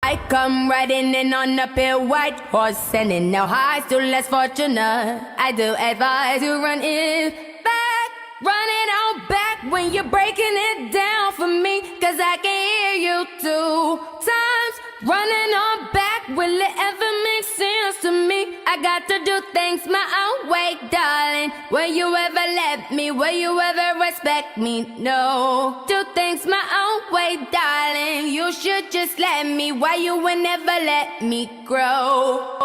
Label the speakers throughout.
Speaker 1: I come riding in on a pale white horse, sending no highs to less fortunate. I do advise you run it back, running on back when you're breaking it down for me, cause I can hear you 2 times. Running on back, will it ever make sense to me? I got to do things my own way, darling. Will you ever let me? Will you ever respect me? No. Do things my own way, darling. You should just let me. Why you will never let me grow?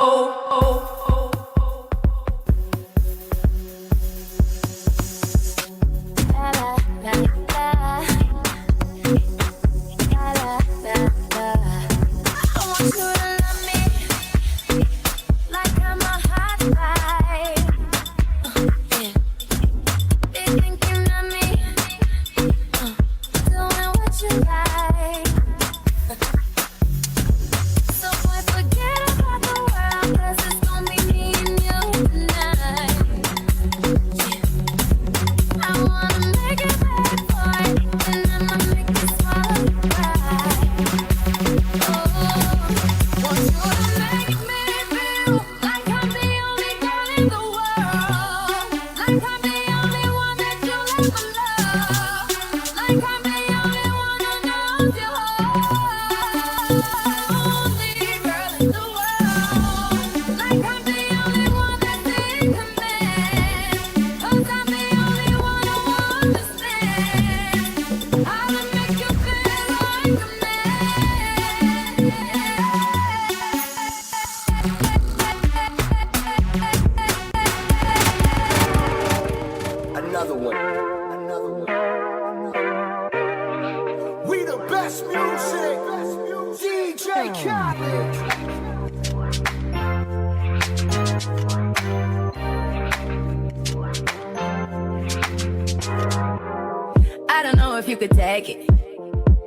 Speaker 1: I don't know if you could take it.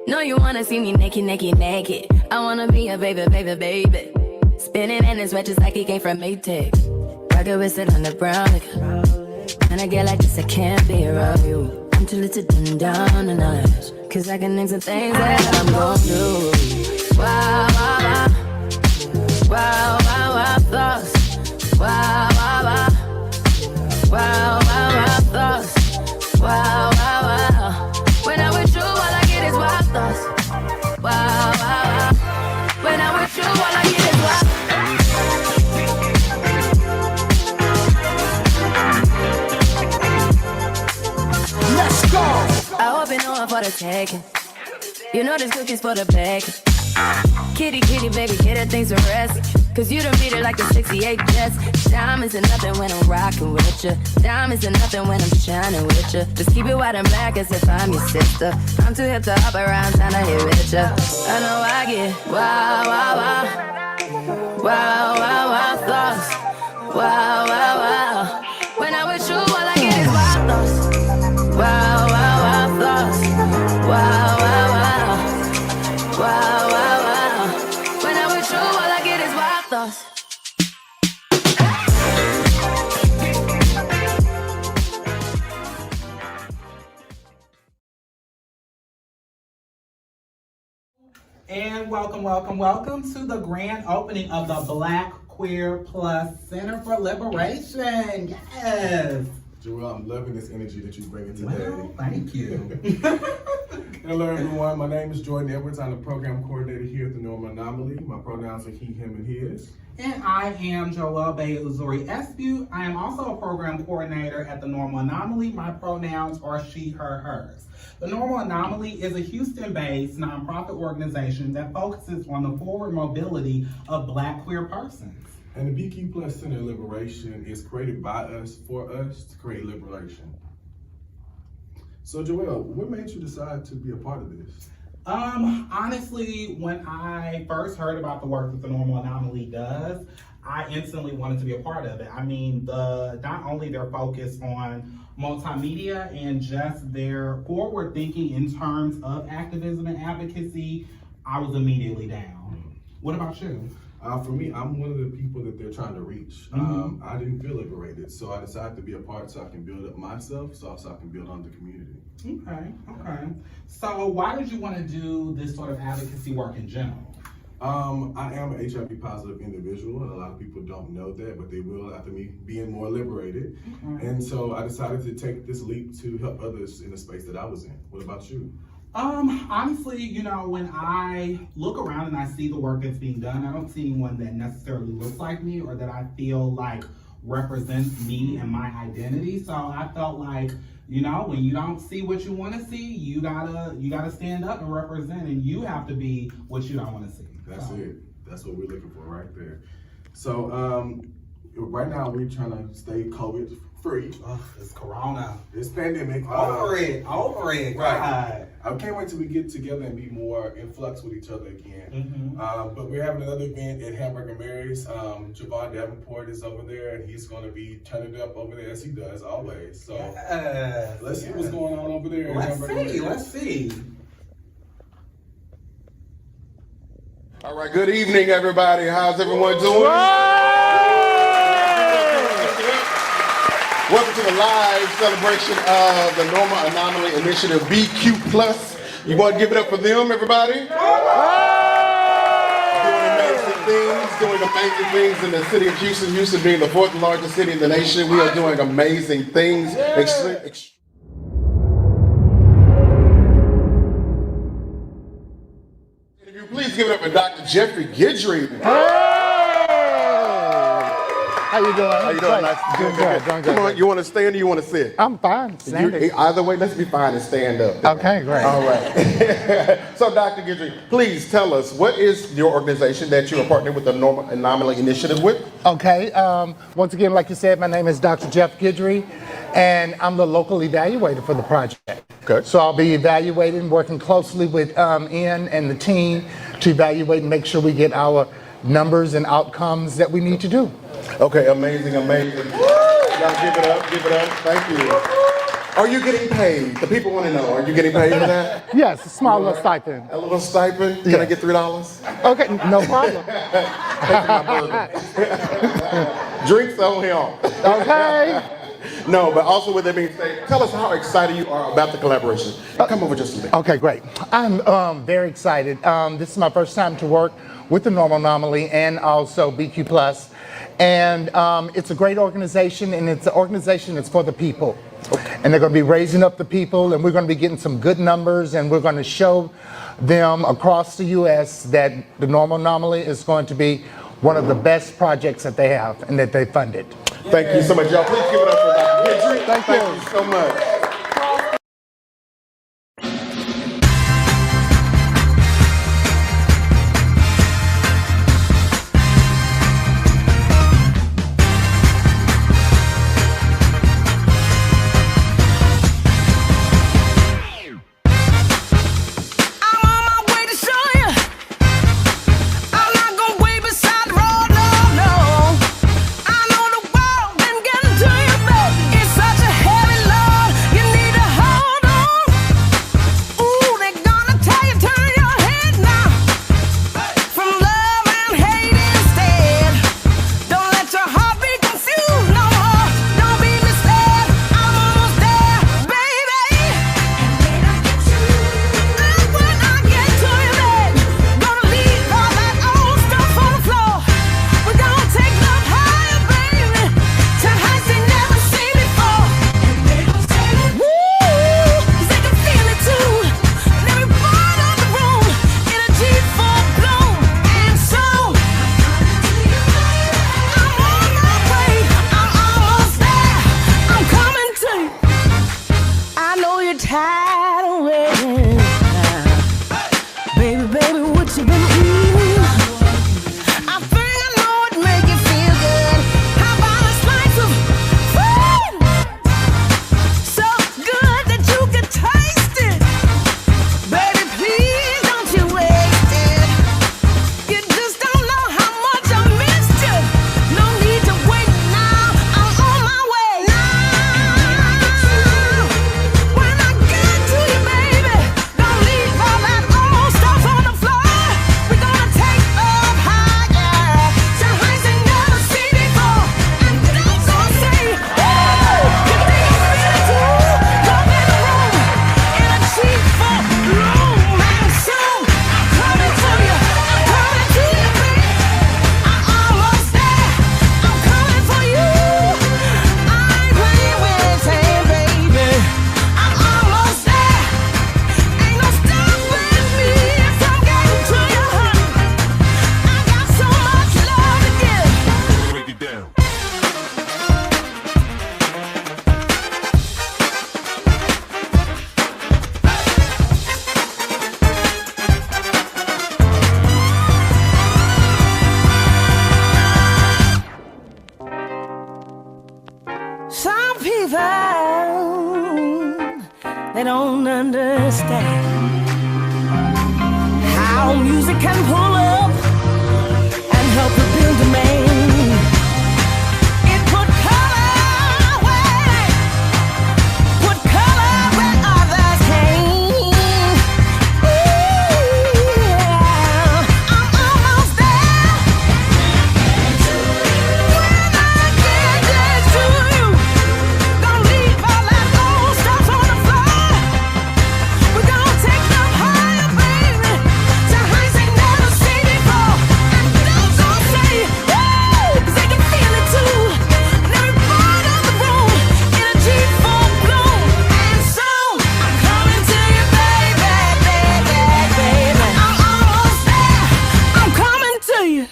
Speaker 1: No, you wanna see me naked, naked, naked. I wanna be a baby, baby, baby. Spinning in his red just like he came from Maytag. Rocket with it on the brown. And I get like this, I can't be around you. I'm too little to dim down a notch, cause I can name some things that I'm gon' do. Wow, wow, wow. Wow, wow, wow, thoughts. Wow, wow, wow. Wow, wow, wow, thoughts. Wow, wow, wow. When I'm with you, all I get is wild thoughts. Wow, wow, wow. When I'm with you, all I get is wild. Let's go. I hope you know I'm for the taking. You know this cookie's for the bag. Kitty, kitty, baby, get her things to rest. Cause you done beat it like the 68 Jets. Diamonds are nothing when I'm rockin' with ya. Diamonds are nothing when I'm shining with ya. Just keep it white and black as if I'm your sister. I'm too hip to hop around trying to hit with ya. I know I get wow, wow, wow. Wow, wow, wow, thoughts. Wow, wow, wow. When I'm with you, all I get is wild thoughts. Wow, wow, wow, thoughts. Wow, wow, wow. Wow, wow, wow. When I'm with you, all I get is wild thoughts.
Speaker 2: And welcome to the grand opening of the Black Queer Plus Center for Liberation. Yes.
Speaker 3: Joel, I'm loving this energy that you're bringing today.
Speaker 2: Well, thank you.
Speaker 3: Hello, everyone. My name is Jordan Edwards. I'm the program coordinator here at the Normal Anomaly. My pronouns are he, him, and his.
Speaker 2: And I am Joelle Bay Uzuri Espu. I am also a program coordinator at the Normal Anomaly. My pronouns are she, her, hers. The Normal Anomaly is a Houston-based nonprofit organization that focuses on the forward mobility of Black queer persons.
Speaker 3: And the BQ Plus Center of Liberation is created by us, for us, to create liberation. So Joelle, what made you decide to be a part of this?
Speaker 2: Honestly, when I first heard about the work that the Normal Anomaly does, I instantly wanted to be a part of it. I mean, not only their focus on multimedia and just their forward thinking in terms of activism and advocacy, I was immediately down. What about you?
Speaker 3: For me, I'm one of the people that they're trying to reach. I didn't feel liberated, so I decided to be a part so I can build up myself, so also I can build on the community.
Speaker 2: Okay. So why did you want to do this sort of advocacy work in general?
Speaker 3: I am an HIV positive individual, and a lot of people don't know that, but they will after me being more liberated. And so I decided to take this leap to help others in the space that I was in. What about you?
Speaker 2: Honestly, you know, when I look around and I see the work that's being done, I don't see anyone that necessarily looks like me or that I feel like represents me and my identity. So I felt like, you know, when you don't see what you want to see, you gotta stand up and represent, and you have to be what you don't want to see.
Speaker 3: That's it. That's what we're looking for right there. So right now we're trying to stay COVID free.
Speaker 2: Ugh, it's Corona.
Speaker 3: This pandemic.
Speaker 2: Over it.
Speaker 3: Right.
Speaker 2: God.
Speaker 3: I can't wait till we get together and be more in flux with each other again. But we're having another event at Hamburger Mary's. Javon Davenport is over there, and he's going to be turning it up over there as he does always. So let's see what's going on over there.
Speaker 2: Let's see.
Speaker 4: All right, good evening, everybody. How's everyone doing? Welcome to the live celebration of the Normal Anomaly Initiative BQ+. You want to give it up for them, everybody? Doing amazing things in the city of Houston. Houston being the fourth largest city in the nation. We are doing amazing things. Please give it up for Dr. Jeffrey Guidry.
Speaker 5: How you doing?
Speaker 4: How you doing? Nice to
Speaker 5: Doing good.
Speaker 4: Come on, you want to stand or you want to sit?
Speaker 5: I'm fine. Standing.
Speaker 4: Either way, let's be fine and stand up.
Speaker 5: Okay, great.
Speaker 4: All right. So, Dr. Guidry, please tell us, what is your organization that you are partnering with the Normal Anomaly Initiative with?
Speaker 5: Okay. Once again, like you said, my name is Dr. Jeff Guidry, and I'm the local evaluator for the project.
Speaker 4: Okay.
Speaker 5: So I'll be evaluating, working closely with Ian and the team to evaluate and make sure we get our numbers and outcomes that we need to do.
Speaker 4: Okay, amazing. Y'all give it up. Thank you. Are you getting paid? The people want to know, are you getting paid for that?
Speaker 5: Yes, a small little stipend.
Speaker 4: A little stipend? Can I get $3?
Speaker 5: Okay, no problem.
Speaker 4: Drinks on him.
Speaker 5: Okay.
Speaker 4: No, but also with that being said, tell us how excited you are about the collaboration. Come over just a bit.
Speaker 5: Okay, great. I'm very excited. This is my first time to work with the Normal Anomaly and also BQ+. And it's a great organization, and it's an organization that's for the people. Okay. And they're going to be raising up the people, and we're going to be getting some good numbers, and we're going to show them across the U.S. that the Normal Anomaly is going to be one of the best projects that they have and that they funded.
Speaker 4: Thank you so much, y'all. Please give it up for Dr. Guidry. Thank you so much.
Speaker 1: It's such a heavy load.
Speaker 6: they don't understand how music can pull up and help rebuild the man. It put color where others can't. Yeah, I'm almost there. When I get next to you, gonna leave all that old stuff on the floor. We're gonna take them higher, baby, to heights they never seen before. And don't say, woo, 'cause they can feel it too. And every part of the room, energy full bloom. And soon, I'm coming to you, baby, baby, baby. I'm almost there. I'm coming to you.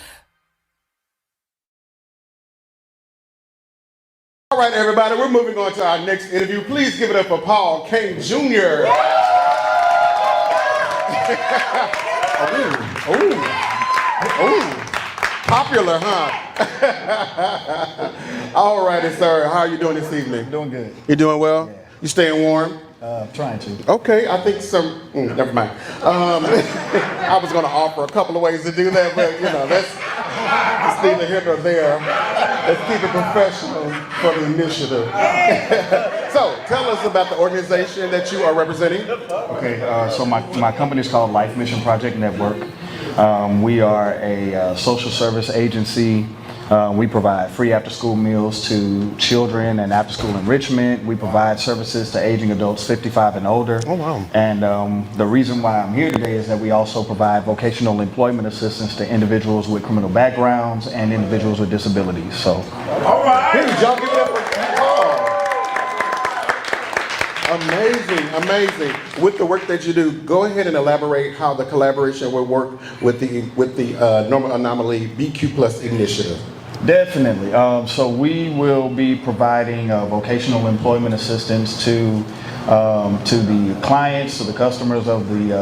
Speaker 4: All right, everybody, we're moving on to our next interview. Please give it up for Paul King Jr. Oh, popular, huh? All righty, sir. How are you doing this evening?
Speaker 7: Doing good.
Speaker 4: You doing well? You staying warm?
Speaker 7: Trying to.
Speaker 4: Okay, I think never mind. I was going to offer a couple of ways to do that, but you know, that's neither here nor there. Let's keep it professional for the initiative. So, tell us about the organization that you are representing.
Speaker 7: Okay, so my company is called Life Mission Project Network. We are a social service agency. We provide free after-school meals to children and after-school enrichment. We provide services to aging adults 55 and older.
Speaker 4: Oh, wow.
Speaker 7: And the reason why I'm here today is that we also provide vocational employment assistance to individuals with criminal backgrounds and individuals with disabilities. So,
Speaker 4: All right. Here, y'all give it up for Paul. Amazing, amazing. With the work that you do, go ahead and elaborate how the collaboration will work with the Normal Anomaly BQ Plus initiative.
Speaker 7: definitely. So we will be providing vocational employment assistance to the clients, to the customers of the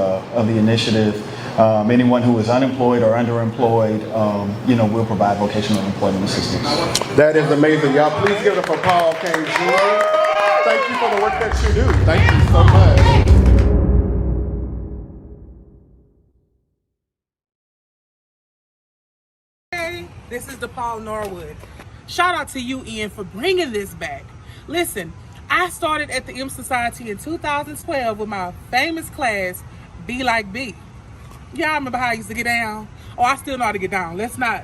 Speaker 7: initiative. Anyone who is unemployed or underemployed, we'll provide vocational employment assistance.
Speaker 4: That is amazing, y'all. Please give it up for Paul King Jr. Thank you for the work that you do. Thank you so much.
Speaker 8: Hey, this is DePaul Norwood. Shout out to you, Ian, for bringing this back. Listen, I started at the M Society in 2012 with my famous class, Be Like B. Y'all remember how I used to get down? Oh, I still know how to get down. Let's not.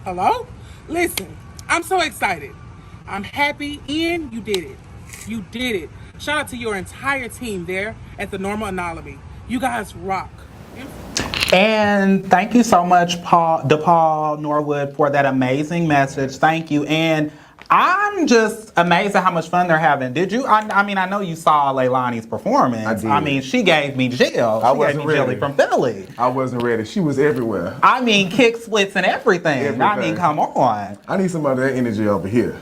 Speaker 8: Hello? Listen, I'm so excited. I'm happy. Ian, you did it. You did it. Shout out to your entire team there at the Normal Anomaly. You guys rock.
Speaker 9: And thank you so much, DePaul Norwood, for that amazing message. Thank you. And I'm just amazed at how much fun they're having. Did you? I mean, I know you saw Leilani's performance.
Speaker 10: I did.
Speaker 9: I mean, she gave me Jill.
Speaker 10: I
Speaker 9: She
Speaker 10: wasn't
Speaker 9: gave me Jilly
Speaker 10: ready.
Speaker 9: from Philly.
Speaker 10: I wasn't ready. She was everywhere.
Speaker 9: I mean, kick splits and everything. I mean,
Speaker 10: Everything.
Speaker 9: come on.
Speaker 10: I need some of that energy over here.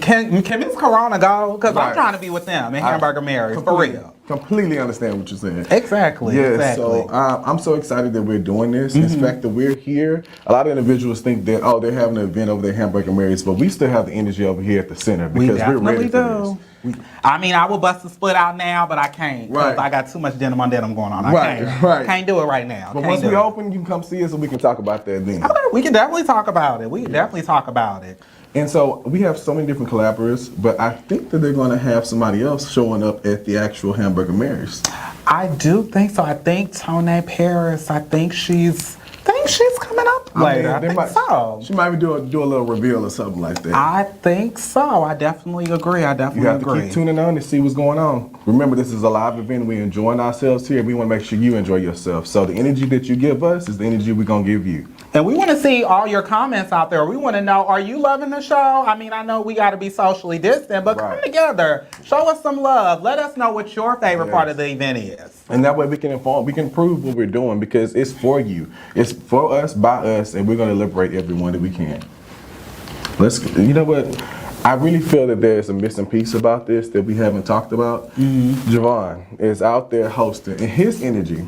Speaker 9: Can Miss Corona go? Because I'm
Speaker 10: Right.
Speaker 9: trying to be with them in Hamburger Mary's, for real.
Speaker 10: Completely understand what you're saying.
Speaker 9: Exactly.
Speaker 10: Yes,
Speaker 9: exactly.
Speaker 10: so I'm so excited that we're doing this. In fact, that we're here. A lot of individuals think that, oh, they're having an event over there at Hamburger Mary's, but we still have the energy over here at the center
Speaker 9: We
Speaker 10: because we're ready
Speaker 9: definitely
Speaker 10: for
Speaker 9: do. I mean, I would bust a split out now, but I can't. Because
Speaker 10: Right.
Speaker 9: I got too much denim on denim going on. I
Speaker 10: Right,
Speaker 9: can't.
Speaker 10: right.
Speaker 9: Can't do it right now.
Speaker 10: But
Speaker 9: Can't
Speaker 10: once
Speaker 9: do
Speaker 10: we
Speaker 9: it.
Speaker 10: open, you can come see us and we can talk about that then.
Speaker 9: Okay, we can definitely talk about it. We can definitely talk about it.
Speaker 10: And so we have so many different collaborators, but I think that they're going to have somebody else showing up at the actual Hamburger Mary's.
Speaker 9: I do think so. I think Tone Paris. I think she's coming up later. I think so.
Speaker 10: She might be do a little reveal or something like that.
Speaker 9: I think so. I definitely agree. I
Speaker 10: You
Speaker 9: definitely
Speaker 10: have to
Speaker 9: agree.
Speaker 10: keep tuning on to see what's going on. Remember, this is a live event. We're enjoying ourselves here. We want to make sure you enjoy yourself. So the energy that you give us is the energy we're going to give you.
Speaker 9: And we want to see all your comments out there. We want to know, are you loving the show? I mean, I know we got to be socially distant, but come
Speaker 10: Right.
Speaker 9: together. Show us some love. Let us know what your favorite
Speaker 10: Yes.
Speaker 9: part of the event is.
Speaker 10: And that way we can inform, we can prove what we're doing because it's for you. It's for us, by us, and we're going to liberate everyone that we can. You know what? I really feel that there's a missing piece about this that we haven't talked about. Javon is out there hosting, and his energy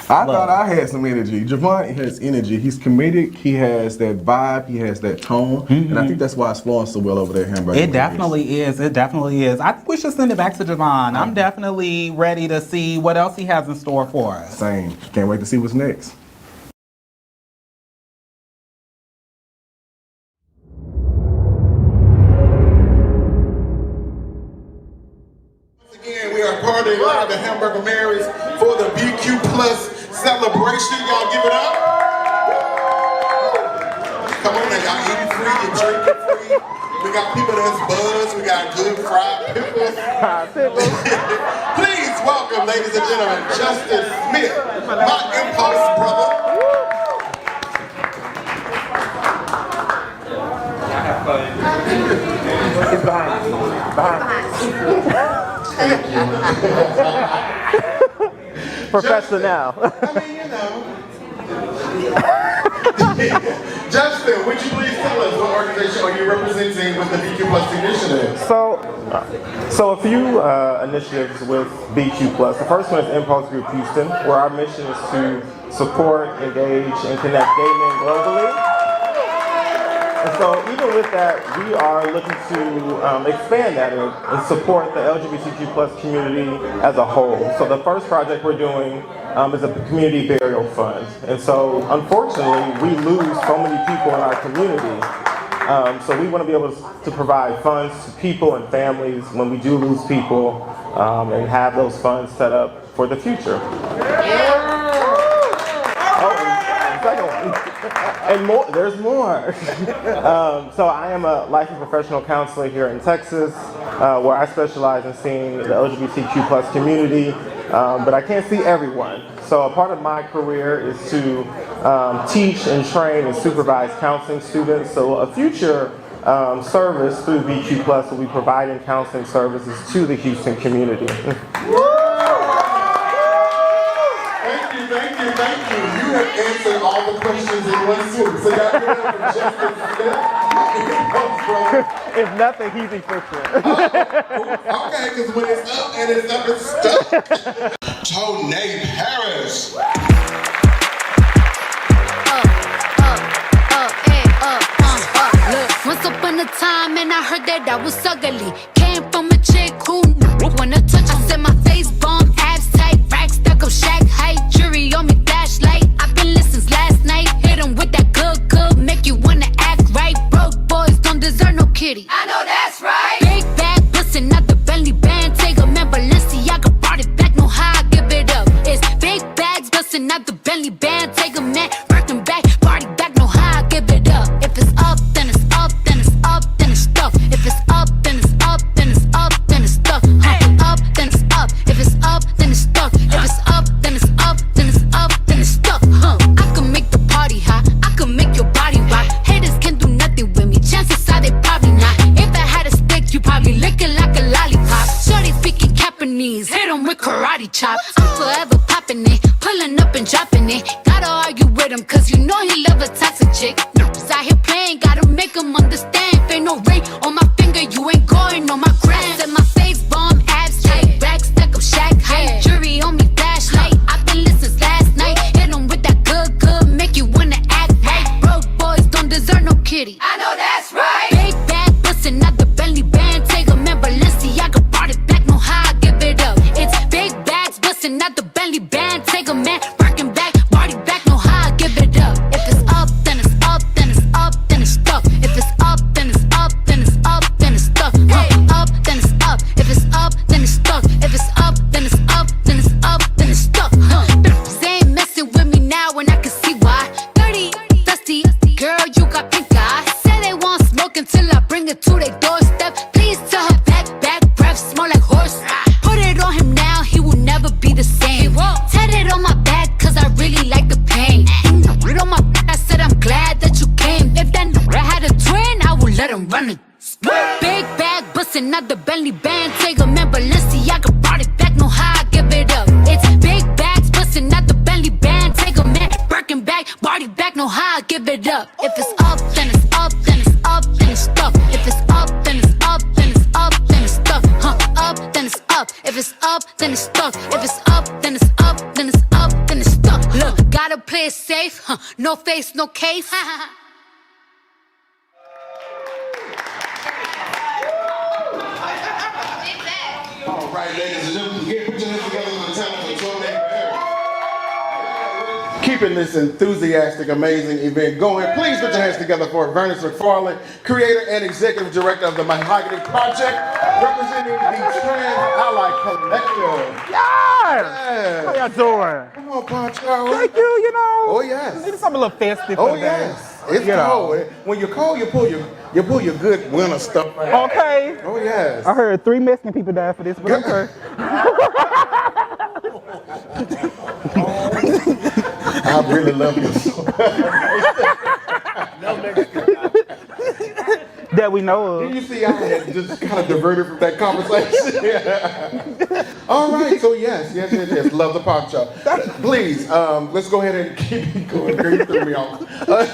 Speaker 10: I thought I had some energy. Javon has energy. He's comedic. He has that vibe. He has that tone. And I think that's why it's flowing so well over there at Hamburger.
Speaker 9: It definitely is. It definitely is. I think we should send it back to Javon. I'm definitely ready to see what else he has in store for us.
Speaker 10: Same. Can't wait to see what's next.
Speaker 4: Again, we are partying live at Hamburger Mary's for the BQ Plus celebration. Y'all give it up. Come on now, y'all eating free, you drinking free. We got people that's buzzed. We got good fried pickles. Please welcome, ladies and gentlemen, Justin Smith, my impulse brother.
Speaker 11: It's behind Professional.
Speaker 4: I mean, you know. Justin, would you please tell us what organization are you representing with the BQ Plus initiative?
Speaker 11: So a few initiatives with BQ Plus. The first one is Impulse Group Houston, where our mission is to support, engage, and connect gay men globally. And so even with that, we are looking to expand that and support the LGBTQ plus community as a whole. So the first project we're doing is a community burial fund. And so unfortunately, we lose so many people in our community. So we want to be able to provide funds to people and families when we do lose people and have those funds set up for the future. And more, there's more. So I am a licensed professional counselor here in Texas, where I specialize in seeing the LGBTQ plus community, but I can't see everyone. So a part of my career is to teach and train and supervise counseling students. So a future service through BQ Plus will be providing counseling services to the Houston community.
Speaker 4: Thank you. You have answered all the questions in one swoop. So y'all give it up for Justin Smith.
Speaker 11: If nothing, he's efficient.
Speaker 4: Okay, because when it's up and it's up, it's stuck. Tony Harris.
Speaker 1: Look, once upon a time, and I heard that I was ugly. Came from a chick who wanna touch. I said my face bomb, abs tight, rack stuck up, shack height, jury on me, flashlight. I've been listening since last night. Hit 'em with that good, make you wanna act right. Broke boys don't deserve no kitty. I know that's right. Big bag, bustin' out the Bentley band. Take a man, Balenciaga brought it back. Know how I give it up. It's big bags, bustin' out the Bentley band. Take a man, working back, party back. Know how I give it up. If it's up, then it's up, then it's up, then it's stuck. If it's up, then it's up, then it's up, then it's stuck. Up, then it's up. If it's up, then it's stuck. If it's up, then it's up, then it's up, then it's stuck. I can make the party hot. I can make your body rock. Haters can do nothing with me. Chances are they probably not. If I had a stick, you probably lick it like a lollipop. Shorty speaking Japanese, hit 'em with karate chop. I'm forever popping it, pulling up and dropping it. Gotta argue with him, cause you know he love a toxic chick. Niggas out here playing, gotta make him understand. If ain't no ring on my finger, you ain't going on my gram. Set my face bomb, abs tight, rack stuck up, shack height, jury on me, flashlight. I've been listening since last night. Hit 'em with that good, make you wanna act right. Broke boys don't deserve no kitty. I know that's right. Big bag, bustin' out the Bentley band. Take a man, Balenciaga brought it back. Know how I give it up. It's big bags, bustin' out the Bentley band. Take a man, working back, party back. Know how I give it up. If it's up, then it's up, then it's up, then it's stuck. If it's up, then it's up, then it's up, then it's stuck. Up, then it's up. If it's up, then it's stuck. If it's up, then it's up, then it's up, then it's stuck. They ain't messing with me now, and I can see why. Dirty, dusty, girl, you got pink eye. Say they want smoke until I bring it to their doorstep. Please tell her back, breath smell like horse. Put it on him now, he will never be the same. Tat it on my back, cause I really like the pain. Put on my back, I said I'm glad that you came. If that I had a twin, I would let him run it. Big bag, bustin' out the Bentley band. Take a man, Balenciaga brought it back. Know how I give it up. It's big bags, bustin' out the Bentley band. Take a man, working back, party back. Know how I give it up. If it's up, then it's up, then it's up, then it's stuck. If it's up, then it's up, then it's up, then it's stuck. Up, then it's up. If it's up, then it's stuck. If it's up, then it's up, then it's up, then it's stuck.
Speaker 12: play it safe. Huh. No face, no case.
Speaker 4: All right, ladies and gentlemen, get put your hands together for the talent of Tony Harris. Keeping this enthusiastic, amazing event going, please put your hands together for Vernice McFarland, creator and executive director of the Mahogany Project, representing the Trans Ally Collective.
Speaker 9: Yes! How y'all doing?
Speaker 4: Come on, Poncho.
Speaker 9: Thank you, you know.
Speaker 4: Oh, yes.
Speaker 9: Need something a little festive
Speaker 4: Oh,
Speaker 9: for the day.
Speaker 4: yes. It's
Speaker 9: You know.
Speaker 4: cold. When you're cold, you pull your good winter stuff.
Speaker 9: Okay.
Speaker 4: Oh, yes.
Speaker 9: I heard 3 Mexican people died for this, but okay.
Speaker 4: I really love you.
Speaker 9: That we know of.
Speaker 4: You see, I had just kind of diverted from that conversation. All right, so yes, love the poncho. Please, let's go ahead and keep it going. You threw me off.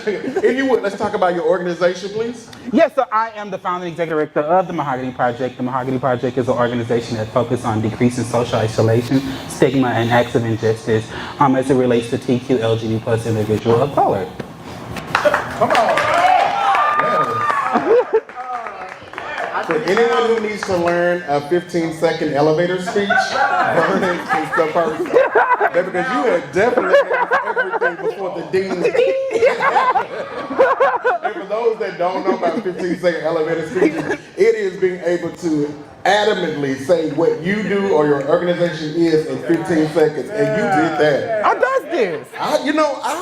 Speaker 4: If you would, let's talk about your organization, please.
Speaker 9: Yes, so I am the founder and executive director of the Mahogany Project. The Mahogany Project is an organization that focuses on decreasing social isolation, stigma, and acts of injustice as it relates to TQ LGBT plus individual of color.
Speaker 4: Come on. For anyone who needs to learn a 15-second elevator speech, Vernon is the person. Because you had definitely had everything before the dean. And for those that don't know about 15-second elevator speeches, it is being able to adamantly say what you do or your organization is in 15 seconds, and you did that.
Speaker 9: I does this.
Speaker 4: I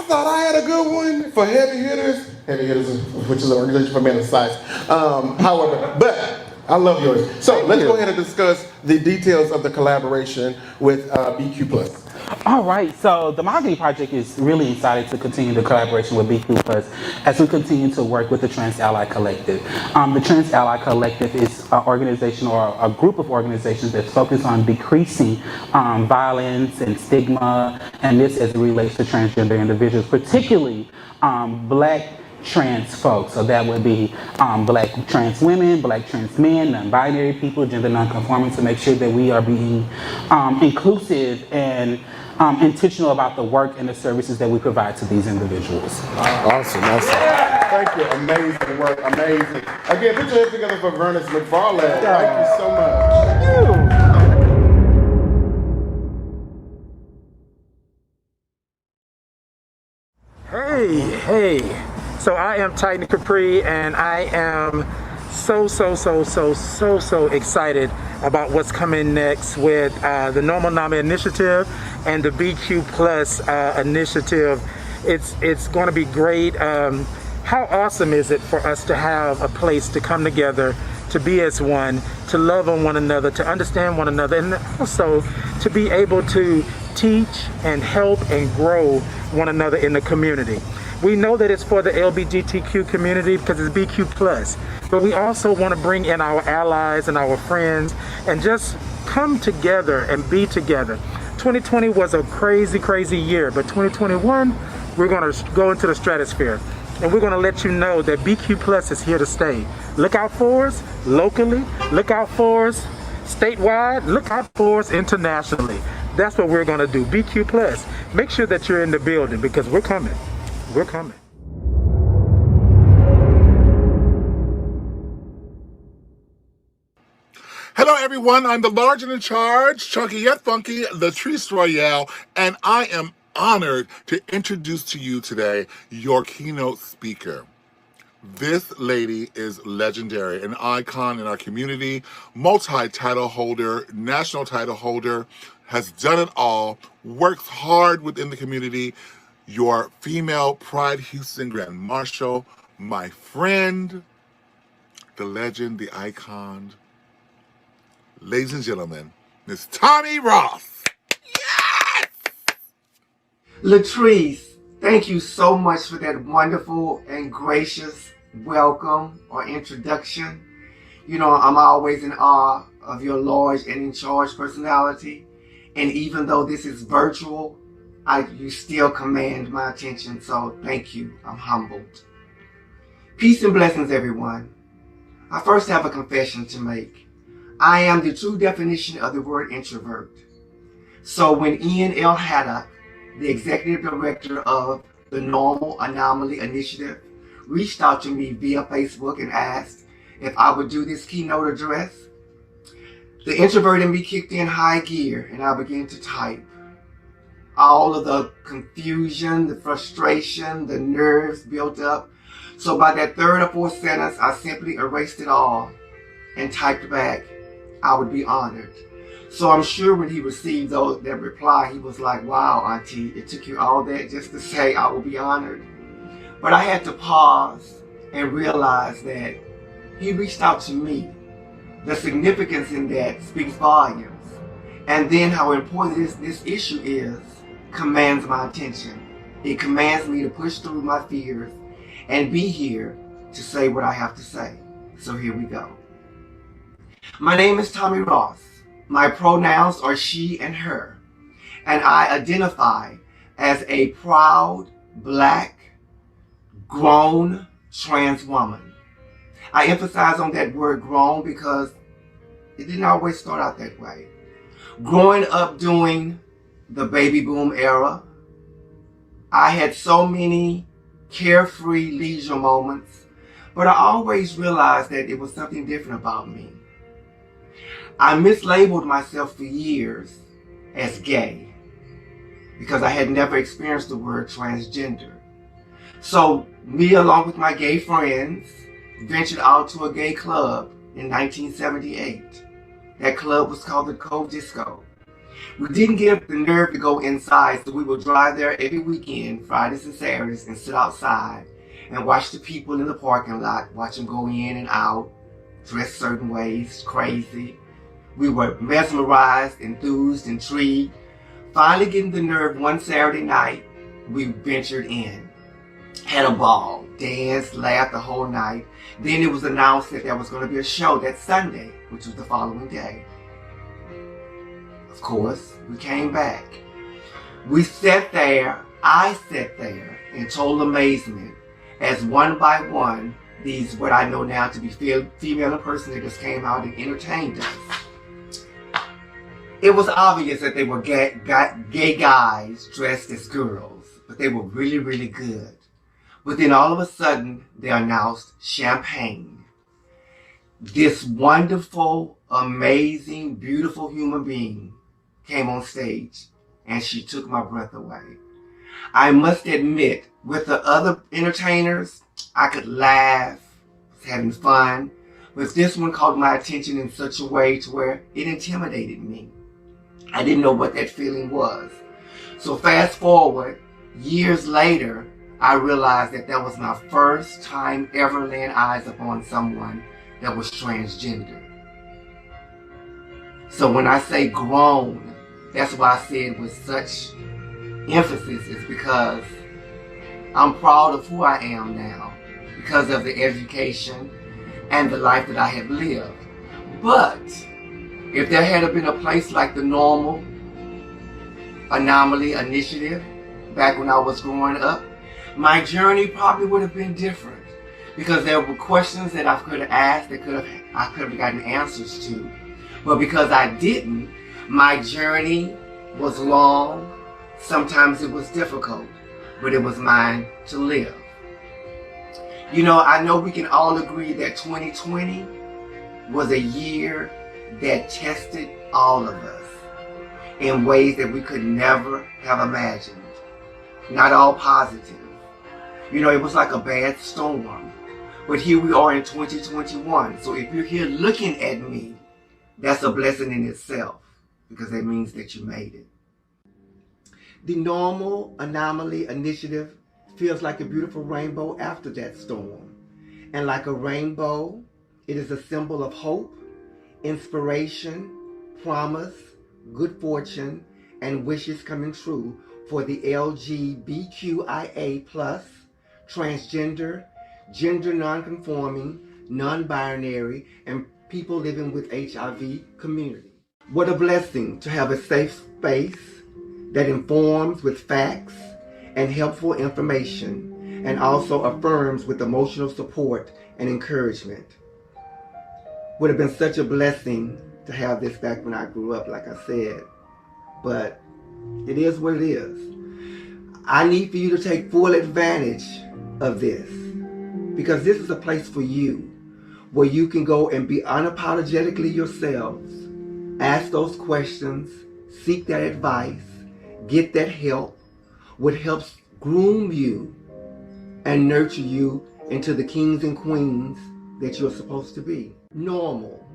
Speaker 4: thought I had a good one for Heavy Hitters, which is an organization for men of size. However, but I love yours. So let's go ahead and discuss the details of the collaboration with BQ+.
Speaker 9: All right, so the Mahogany Project is really excited to continue the collaboration with BQ Plus as we continue to work with the Trans Ally Collective. The Trans Ally Collective is an organization or a group of organizations that focus on decreasing violence and stigma, and this as it relates to transgender individuals, particularly Black trans folks. So that would be Black trans women, Black trans men, non-binary people, gender non-conforming, to make sure that we are being inclusive and intentional about the work and the services that we provide to these individuals.
Speaker 4: Awesome. Thank you. Amazing work. Amazing. Again, put your hands together for Vernice McFarland. Thank you so much.
Speaker 13: Hey. So I am Titan Capri, and I am so excited about what's coming next with the Normal NAMI initiative and the BQ Plus initiative. It's going to be great. How awesome is it for us to have a place to come together, to be as one, to love on one another, to understand one another, and also to be able to teach and help and grow one another in the community. We know that it's for the LGBTQ community because it's BQ+, but we also want to bring in our allies and our friends and just come together and be together. 2020 was a crazy year, but 2021, we're going to go into the stratosphere. And we're going to let you know that BQ+ is here to stay. Look out for us locally, look out for us statewide, look out for us internationally. That's what we're going to do, BQ+. Make sure that you're in the building because we're coming. We're coming.
Speaker 14: Hello, everyone. I'm the large and in charge, chunky yet funky, Latrice Royale, and I am honored to introduce to you today your keynote speaker. This lady is legendary, an icon in our community, multi-title holder, national title holder, has done it all, works hard within the community. Your female Pride Houston Grand Marshal, my friend, the legend, the icon, ladies and gentlemen, Miss Tommy Ross. Yes!
Speaker 15: Latrice, thank you so much for that wonderful and gracious welcome or introduction. You know, I'm always in awe of your large and in charge personality. And even though this is virtual, you still command my attention, so thank you. I'm humbled. Peace and blessings, everyone. I first have a confession to make. I am the true definition of the word introvert. So when Ian L. Haddock the executive director of the Normal Anomaly Initiative, reached out to me via Facebook and asked if I would do this keynote address. The introvert in me kicked in high gear and I began to type. All of the confusion, the frustration, the nerves built up. So by that third or fourth sentence, I simply erased it all and typed back, I would be honored. So I'm sure when he received that reply, he was like, wow, Auntie, it took you all that just to say I will be honored. But I had to pause and realize that he reached out to me. The significance in that speaks volumes. And then how important this issue is commands my attention. It commands me to push through my fears and be here to say what I have to say. So here we go. My name is Tommy Ross. My pronouns are she and her. And I identify as a proud, black, grown, trans woman. I emphasize on that word grown because it didn't always start out that way. Growing up during the baby boom era, I had so many carefree leisure moments, but I always realized that it was something different about me. I mislabeled myself for years as gay because I had never experienced the word transgender. So me, along with my gay friends, ventured out to a gay club in 1978. That club was called the Cove Disco. We didn't get the nerve to go inside, so we would drive there every weekend, Fridays and Saturdays, and sit outside and watch the people in the parking lot, watch them go in and out, dress certain ways, crazy. We were mesmerized, enthused, intrigued. Finally getting the nerve one Saturday night, we ventured in. Had a ball, danced, laughed the whole night. Then it was announced that there was going to be a show that Sunday, which was the following day. Of course, we came back. We sat there, I sat there in total amazement as one by one, these what I know now to be female impersonators came out and entertained us. It was obvious that they were gay guys dressed as girls, but they were really, really good. But then all of a sudden, they announced champagne. This wonderful, amazing, beautiful human being came on stage, and she took my breath away. I must admit, with the other entertainers, I could laugh, was having fun, but this one caught my attention in such a way to where it intimidated me. I didn't know what that feeling was. So fast forward, years later, I realized that that was my first time ever laying eyes upon someone that was transgender. So when I say grown, that's why I said with such emphasis, is because I'm proud of who I am now because of the education and the life that I have lived. But if there had been a place like the Normal Anomaly Initiative back when I was growing up, my journey probably would have been different because there were questions that I could have asked that I could have gotten answers to. But because I didn't, my journey was long. Sometimes it was difficult, but it was mine to live. You know, I know we can all agree that 2020 was a year that tested all of us in ways that we could never have imagined. Not all positive. You know, it was like a bad storm. But here we are in 2021. So if you're here looking at me, that's a blessing in itself because that means that you made it. The Normal Anomaly Initiative feels like a beautiful rainbow after that storm. And like a rainbow, it is a symbol of hope, inspiration, promise, good fortune, and wishes coming true for the LGBTQIA+, transgender, gender non-conforming, non-binary, and people living with HIV community. What a blessing to have a safe space that informs with facts and helpful information, and also affirms with emotional support and encouragement. Would have been such a blessing to have this back when I grew up, like I said, but it is what it is. I need for you to take full advantage of this, because this is a place for you where you can go and be unapologetically yourselves, ask those questions, seek that advice, get that help, what helps groom you and nurture you into the kings and queens that you're supposed to be. Normal.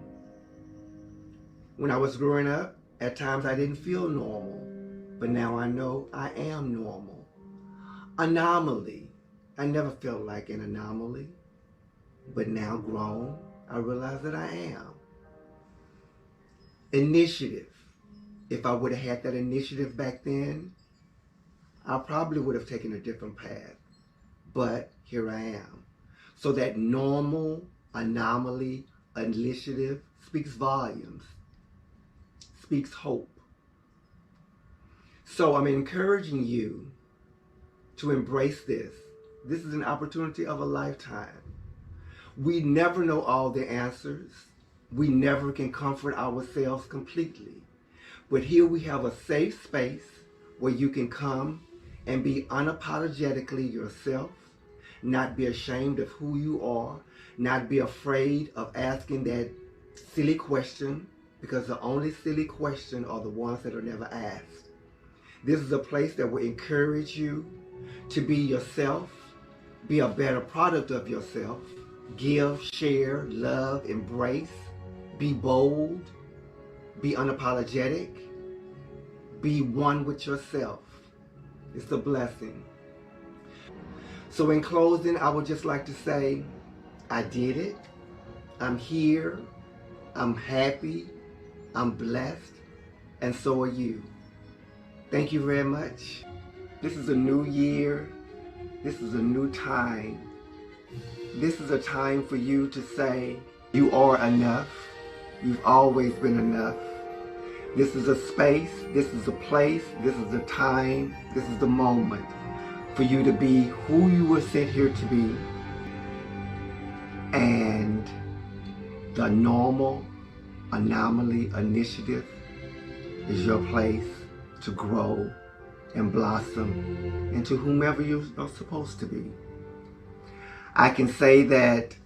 Speaker 15: When I was growing up, at times I didn't feel normal, but now I know I am normal. Anomaly. I never felt like an anomaly, but now grown, I realize that I am. Initiative. If I would have had that initiative back then, I probably would have taken a different path, but here I am. So that normal, anomaly, initiative speaks volumes, speaks hope. So I'm encouraging you to embrace this. This is an opportunity of a lifetime. We never know all the answers. We never can comfort ourselves completely. But here we have a safe space where you can come and be unapologetically yourself, not be ashamed of who you are, not be afraid of asking that silly question, because the only silly questions are the ones that are never asked. This is a place that will encourage you to be yourself, be a better product of yourself, give, share, love, embrace, be bold, be unapologetic, be one with yourself. It's a blessing. So in closing, I would just like to say, I did it. I'm here. I'm happy. I'm blessed. And so are you. Thank you very much. This is a new year. This is a new time. This is a time for you to say, you are enough. You've always been enough. This is a space, this is a place, this is a time, this is the moment for you to be who you were sent here to be. And the normal anomaly initiative is your place to grow and blossom into whomever you're supposed to be. I can say that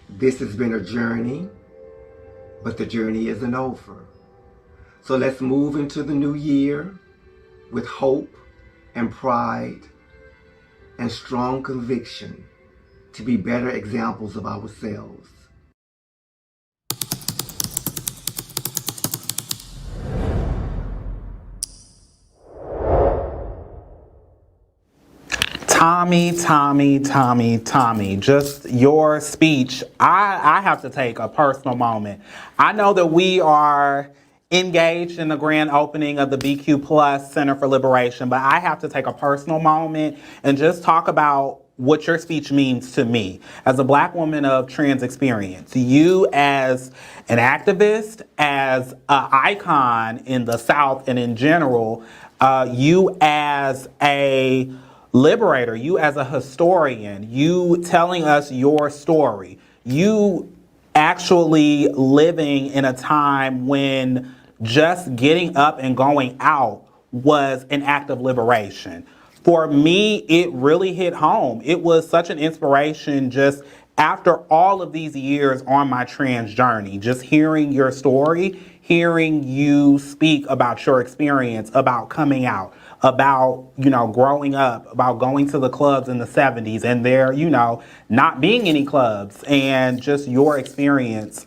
Speaker 15: this has been a journey, but the journey isn't over. So let's move into the new year with hope and pride and strong conviction to be better examples of ourselves.
Speaker 9: Tommy, just your speech, I have to take a personal moment. I know that we are engaged in the grand opening of the BQ Plus Center for Liberation, but I have to take a personal moment and just talk about what your speech means to me as a Black woman of trans experience. You as an activist, as an icon in the South and in general, you as a liberator, you as a historian, you telling us your story, you actually living in a time when just getting up and going out was an act of liberation. For me, it really hit home. It was such an inspiration just after all of these years on my trans journey, just hearing your story, hearing you speak about your experience, about coming out, about, growing up, about going to the clubs in the 70s and there, not being any clubs, and just your experience.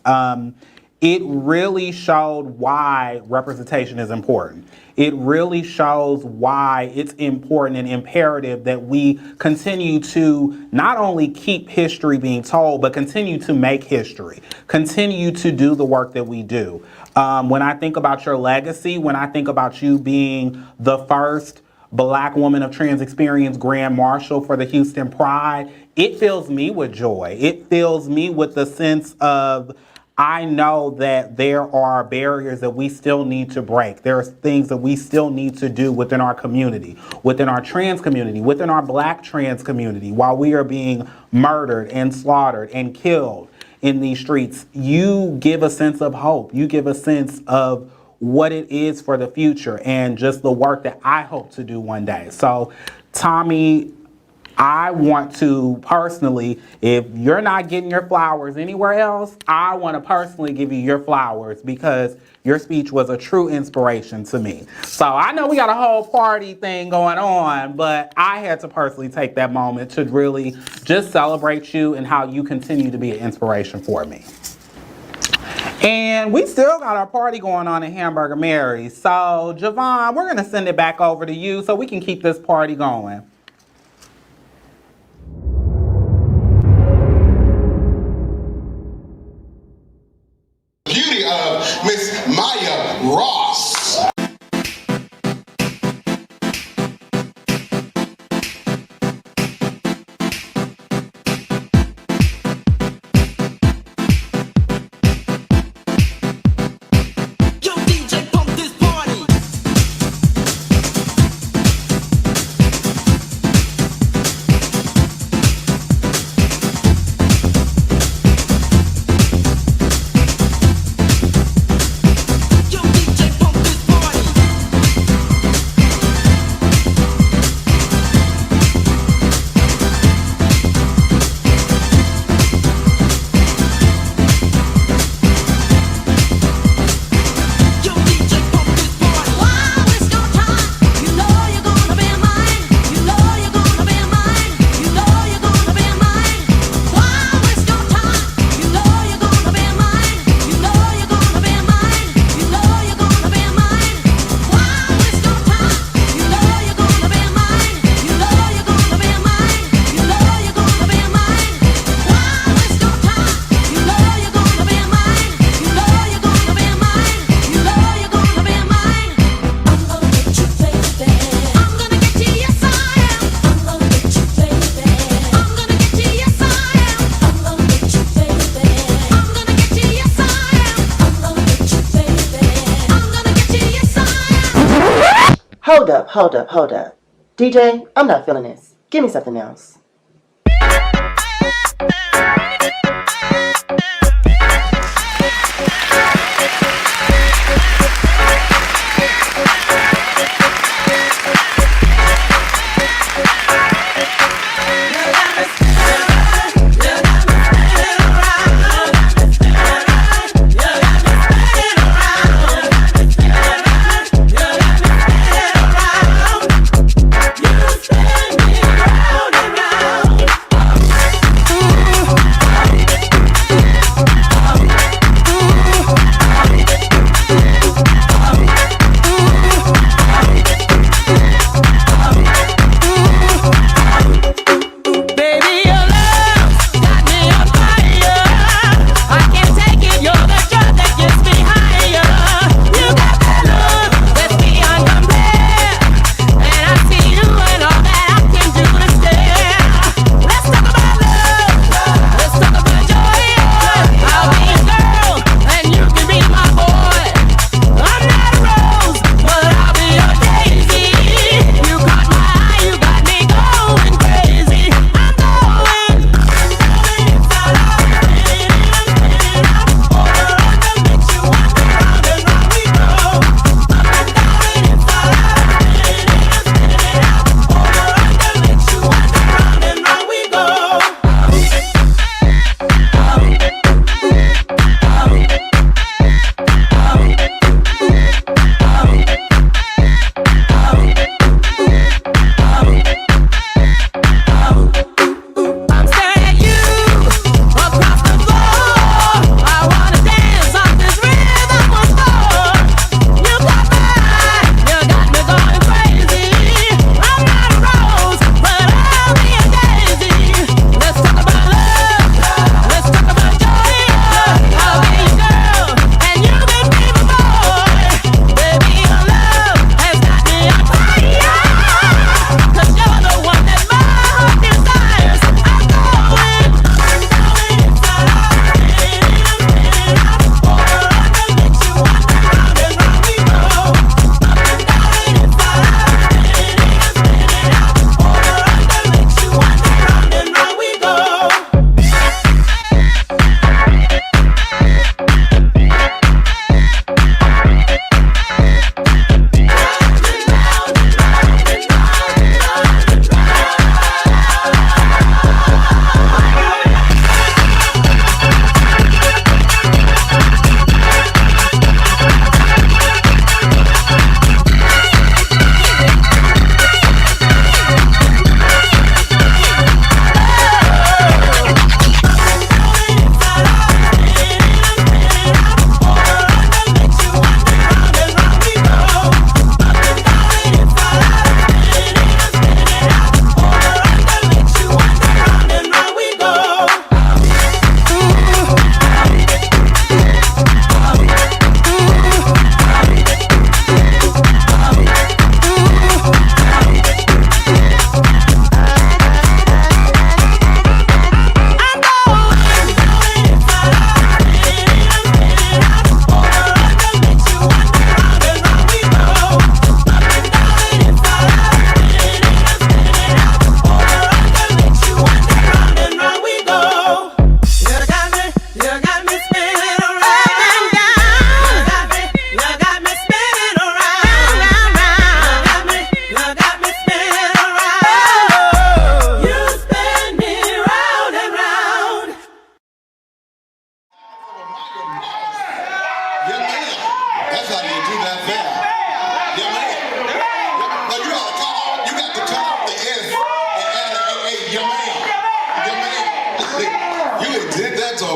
Speaker 9: It really showed why representation is important. It really shows why it's important and imperative that we continue to not only keep history being told, but continue to make history, continue to do the work that we do. When I think about your legacy, when I think about you being the first Black woman of trans experience Grand Marshal for the Houston Pride, it fills me with joy. It fills me with the sense of, I know that there are barriers that we still need to break. There are things that we still need to do within our community, within our trans community, within our Black trans community, while we are being murdered and slaughtered and killed in these streets. You give a sense of hope. You give a sense of what it is for the future and just the work that I hope to do one day. So, Tommy, I want to personally, if you're not getting your flowers anywhere else, I want to personally give you your flowers because your speech was a true inspiration to me. So I know we got a whole party thing going on, but I had to personally take that moment to really just celebrate you and how you continue to be an inspiration for me. And we still got our party going on at Hamburger Mary's. So Javon, we're gonna send it back over to you so we can keep this party going.
Speaker 16: Beauty of Miss Maya Ross.
Speaker 17: Hold up. DJ, I'm not feeling this. Give me something else.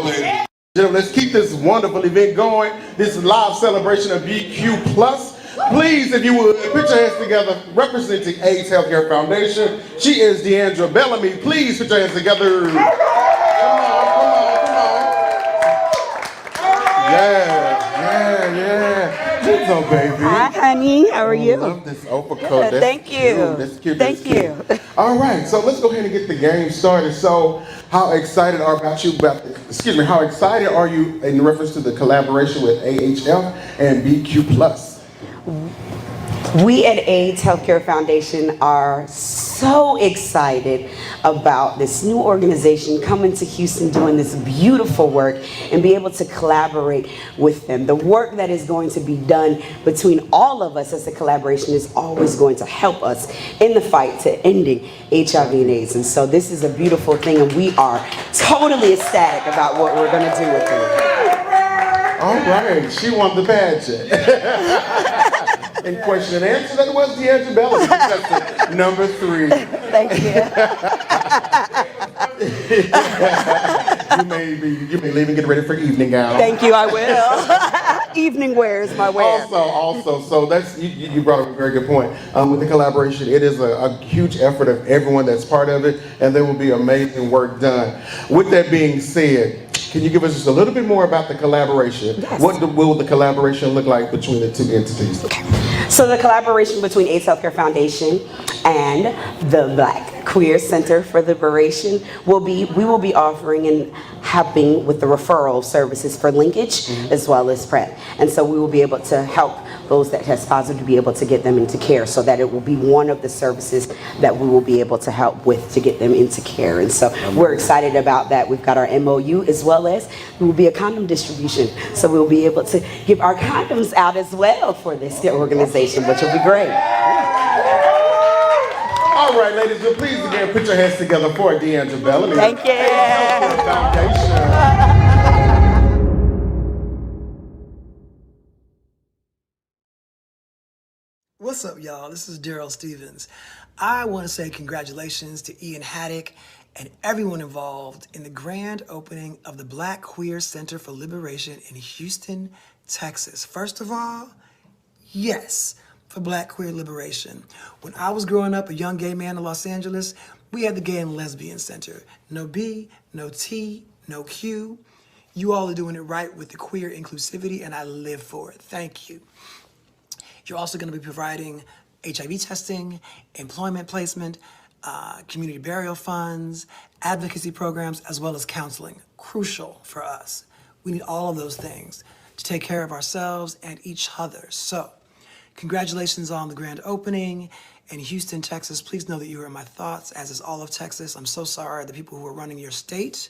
Speaker 16: go, baby.
Speaker 4: Gentlemen, let's keep this wonderful event going. This is live celebration of BQ Plus. Please, if you would, put your hands together, representing AIDS Healthcare Foundation. She is Deandra Bellamy. Please put your hands together. Come on. Yeah. What's up, baby?
Speaker 18: Hi, honey. How are you?
Speaker 4: I love this overcoat. That's
Speaker 18: thank you.
Speaker 4: Cute. That's cute.
Speaker 18: Thank you.
Speaker 4: All right, so let's go ahead and get the game started. So, how excited are you in reference to the collaboration with AHF and BQ Plus?
Speaker 18: We at AIDS Healthcare Foundation are so excited about this new organization coming to Houston, doing this beautiful work, and be able to collaborate with them. The work that is going to be done between all of us as a collaboration is always going to help us in the fight to ending HIV and AIDS. And so this is a beautiful thing, and we are totally ecstatic about what we're going to do with them.
Speaker 4: All right, she won the pageant. In question and answer, that was Deandra Bellamy, contestant number 3.
Speaker 18: Thank you.
Speaker 4: you may leave and get ready for evening gown.
Speaker 18: Thank you, I will. Evening wear is my wear.
Speaker 4: Also, so that's you brought up a very good point. With the collaboration, it is a huge effort of everyone that's part of it, and there will be amazing work done. With that being said, can you give us just a little bit more about the collaboration?
Speaker 18: Yes.
Speaker 4: What will the collaboration look like between the two entities?
Speaker 18: Okay. So the collaboration between AIDS Healthcare Foundation and the Black Queer Center for Liberation we will be offering and helping with the referral services for linkage as well as PrEP. And so we will be able to help those that test positive to be able to get them into care, so that it will be one of the services that we will be able to help with to get them into care. And so we're excited about that. We've got our MOU, as well as we will be a condom distribution. So we'll be able to give our condoms out as well for this organization, which will be great.
Speaker 4: All right, ladies, and please again put your hands together for Deandra Bellamy.
Speaker 18: Thank you.
Speaker 4: Foundation.
Speaker 19: What's up, y'all? This is Daryl Stevens. I want to say congratulations to Ian Haddock and everyone involved in the grand opening of the Black Queer Center for Liberation in Houston, Texas. First of all, yes, for Black queer liberation. When I was growing up, a young gay man in Los Angeles, we had the Gay and Lesbian Center. No B, no T, no Q. You all are doing it right with the queer inclusivity, and I live for it. Thank you. You're also going to be providing HIV testing, employment placement, community burial funds, advocacy programs, as well as counseling. Crucial for us. We need all of those things to take care of ourselves and each other. So, congratulations on the grand opening in Houston, Texas. Please know that you are in my thoughts, as is all of Texas. I'm so sorry the people who are running your state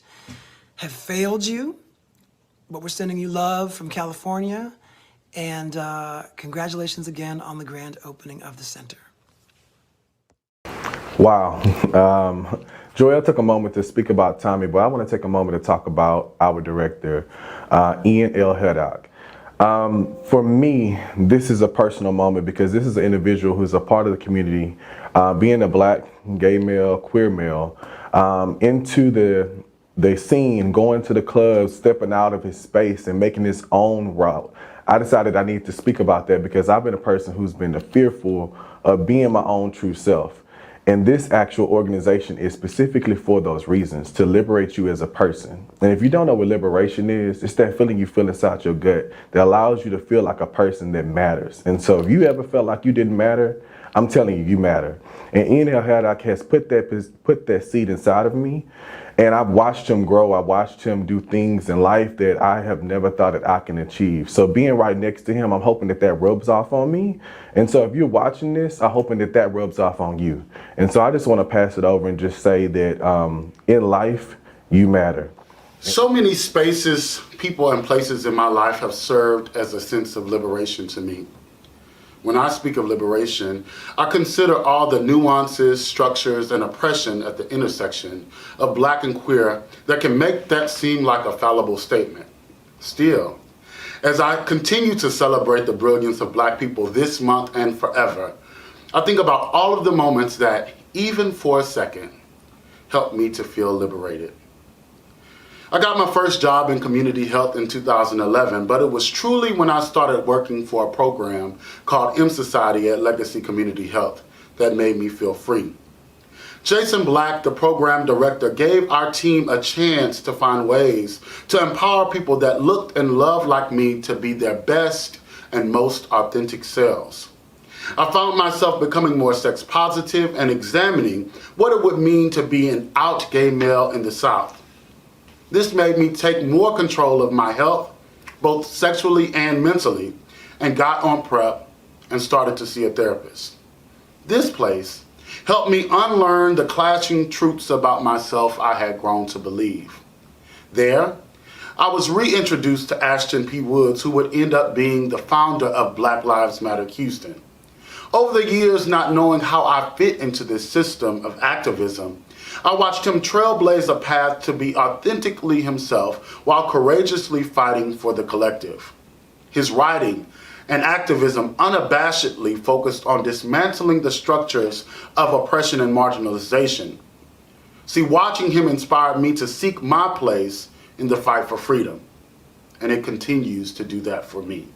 Speaker 19: have failed you, but we're sending you love from California. And congratulations again on the grand opening of the center.
Speaker 10: Wow. Joelle took a moment to speak about Tommy, but I want to take a moment to talk about our director, Ian L. Haddock. For me, this is a personal moment because this is an individual who's a part of the community, being a Black, gay male, queer male, into the scene, going to the club, stepping out of his space and making his own route. I decided I need to speak about that because I've been a person who's been fearful of being my own true self. And this actual organization is specifically for those reasons, to liberate you as a person. And if you don't know what liberation is, it's that feeling you feel inside your gut that allows you to feel like a person that matters. And so if you ever felt like you didn't matter, I'm telling you, you matter. And Ian L. Haddock has put that seed inside of me. And I've watched him grow. I watched him do things in life that I have never thought that I can achieve. So being right next to him, I'm hoping that rubs off on me. And so if you're watching this, I'm hoping that rubs off on you. And so I just want to pass it over and just say that in life, you matter.
Speaker 16: So many spaces, people, and places in my life have served as a sense of liberation to me. When I speak of liberation, I consider all the nuances, structures, and oppression at the intersection of Black and queer that can make that seem like a fallible statement. Still, as I continue to celebrate the brilliance of Black people this month and forever, I think about all of the moments that, even for a second, helped me to feel liberated. I got my first job in community health in 2011, but it was truly when I started working for a program called M Society at Legacy Community Health that made me feel free. Jason Black, the program director, gave our team a chance to find ways to empower people that looked and loved like me to be their best and most authentic selves. I found myself becoming more sex positive and examining what it would mean to be an out gay male in the South. This made me take more control of my health, both sexually and mentally, and got on PrEP and started to see a therapist. This place helped me unlearn the clashing truths about myself I had grown to believe. There, I was reintroduced to Ashton P. Woods, who would end up being the founder of Black Lives Matter Houston. Over the years, not knowing how I fit into this system of activism, I watched him trailblaze a path to be authentically himself while courageously fighting for the collective. His writing and activism unabashedly focused on dismantling the structures of oppression and marginalization. See, watching him inspired me to seek my place in the fight for freedom, and it continues to do that for me.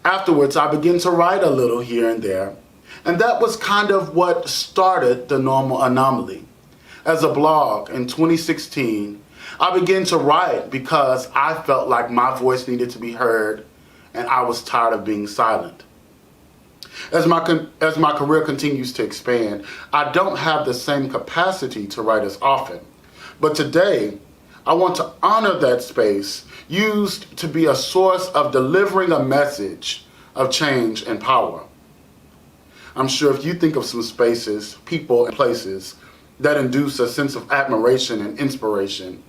Speaker 16: Afterwards, I began to write a little here and there, and that was kind of what started The Normal Anomaly. As a blog in 2016, I began to write because I felt like my voice needed to be heard and I was tired of being silent. As my career continues to expand, I don't have the same capacity to write as often. But today, I want to honor that space used to be a source of delivering a message of change and power. I'm sure if you think of some spaces, people, and places that induce a sense of admiration and inspiration,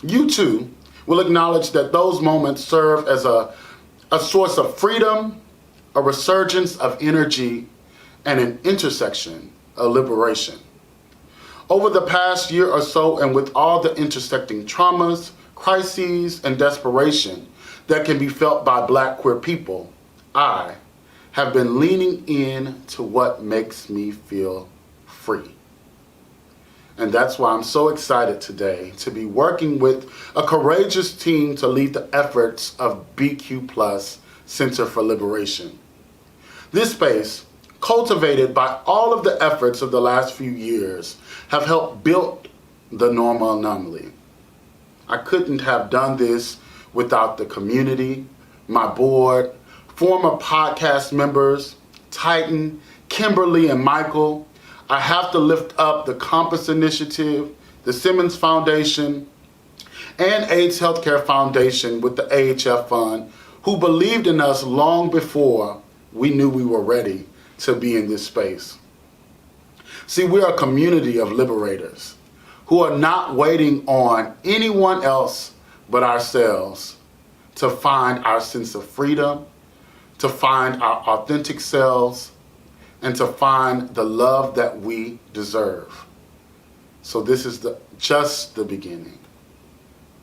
Speaker 16: you too will acknowledge that those moments serve as a source of freedom, a resurgence of energy, and an intersection of liberation. Over the past year or so, and with all the intersecting traumas, crises, and desperation that can be felt by Black queer people, I have been leaning in to what makes me feel free. And that's why I'm so excited today to be working with a courageous team to lead the efforts of BQ+ Center for Liberation. This space, cultivated by all of the efforts of the last few years, have helped build The Normal Anomaly. I couldn't have done this without the community, my board, former podcast members, Titan, Kimberly, and Michael. I have to lift up the Compass Initiative, the Simmons Foundation, and AIDS Healthcare Foundation with the AHF Fund, who believed in us long before we knew we were ready to be in this space. See, we're a community of liberators who are not waiting on anyone else but ourselves to find our sense of freedom, to find our authentic selves, and to find the love that we deserve. So this is just the beginning,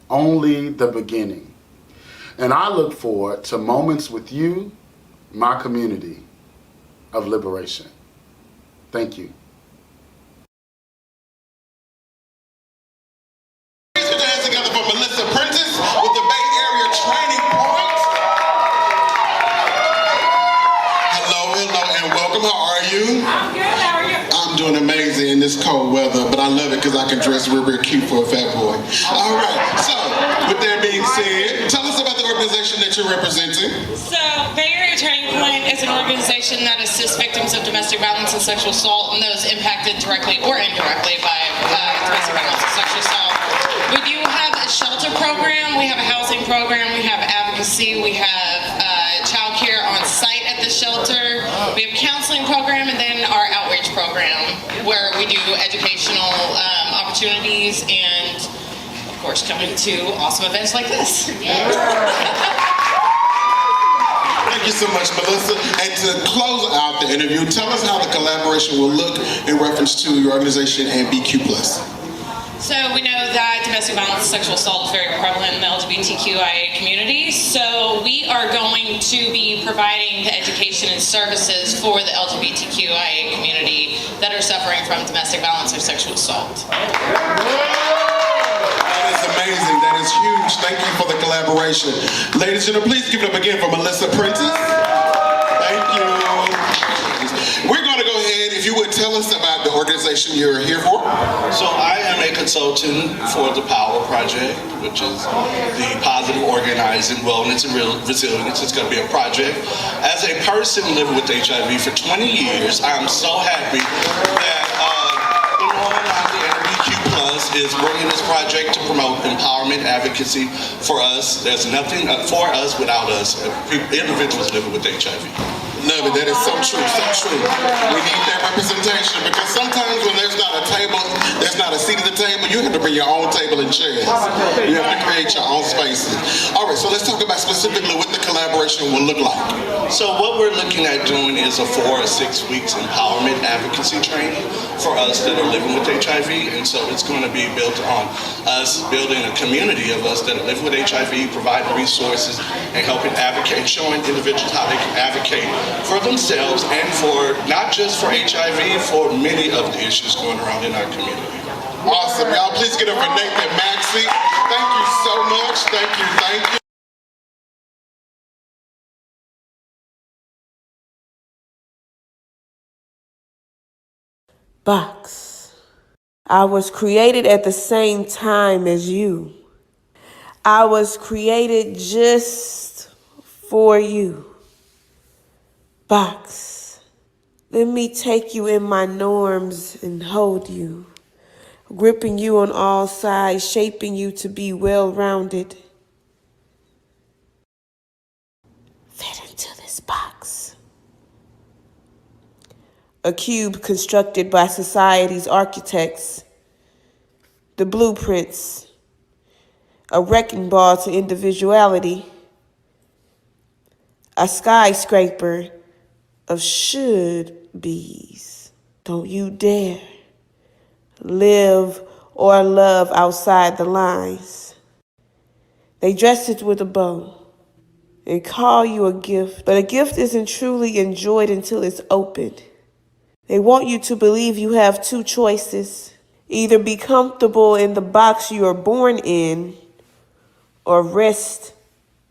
Speaker 16: only the beginning. And I look forward to moments with you, my community of liberation. Thank you.
Speaker 20: Put your hands together for Melissa Prentice with the Bay Area Training Point. Hello, and welcome. How are you? I'm good. How are you? I'm doing amazing in this cold weather, but I love it because I can dress real cute for a fat boy. All right. So, with that being said, tell us about the organization that you're representing.
Speaker 21: So, Bay Area Training Point is an organization that assists victims of domestic violence and sexual assault and those impacted directly or indirectly by domestic violence and sexual assault. We do have a shelter program, we have a housing program, we have advocacy, we have child care on site at the shelter, we have a counseling program, and then our outreach program where we do educational opportunities and, of course, coming to awesome events like this.
Speaker 20: Thank you so much, Melissa. And to close out the interview, tell us how the collaboration will look in reference to your organization and BQ+.
Speaker 21: So we know that domestic violence and sexual assault is very prevalent in the LGBTQIA community. So we are going to be providing the education and services for the LGBTQIA community that are suffering from domestic violence or sexual assault.
Speaker 20: That is amazing. collaboration. Ladies and gentlemen, please give it up again for Melissa Prentice. Thank you. We're going to go ahead, if you would tell us about the organization you're here for.
Speaker 3: So I am a consultant for the POWER Project, which is the Positive Organizing, Wellness, and Resilience. It's going to be a project. As a person living with HIV for 20 years, I'm so happy that the Normal Nomley and BQ Plus is bringing this project to promote empowerment advocacy for us. There's nothing for us without us, individuals living with HIV.
Speaker 20: Love it. That is so true, so true. We need that representation because sometimes when there's not a table, there's not a seat at the table, you have to bring your own table and chairs. You have to create your own spaces. All right, so let's talk about specifically what the collaboration will look like.
Speaker 3: So what we're looking at doing is a 4 or 6 weeks empowerment advocacy training for us that are living with HIV. And so it's going to be built on us building a community of us that are living with HIV, providing resources and helping advocate, showing individuals how they can advocate for themselves and for not just for HIV, for many of the issues going around in our community.
Speaker 20: Awesome, y'all. Please get up for Nathan Maxey. Thank you so much. Thank you, thank you.
Speaker 22: Box. I was created at the same time as you. I was created just for you. Box. Let me take you in my norms and hold you, gripping you on all sides, shaping you to be well-rounded. Fit into this box. A cube constructed by society's architects, the blueprints, a wrecking ball to individuality, a skyscraper of should-bes. Don't you dare live or love outside the lines. They dress it with a bow and call you a gift, but a gift isn't truly enjoyed until it's opened. They want you to believe you have two choices. Either be comfortable in the box you are born in, or rest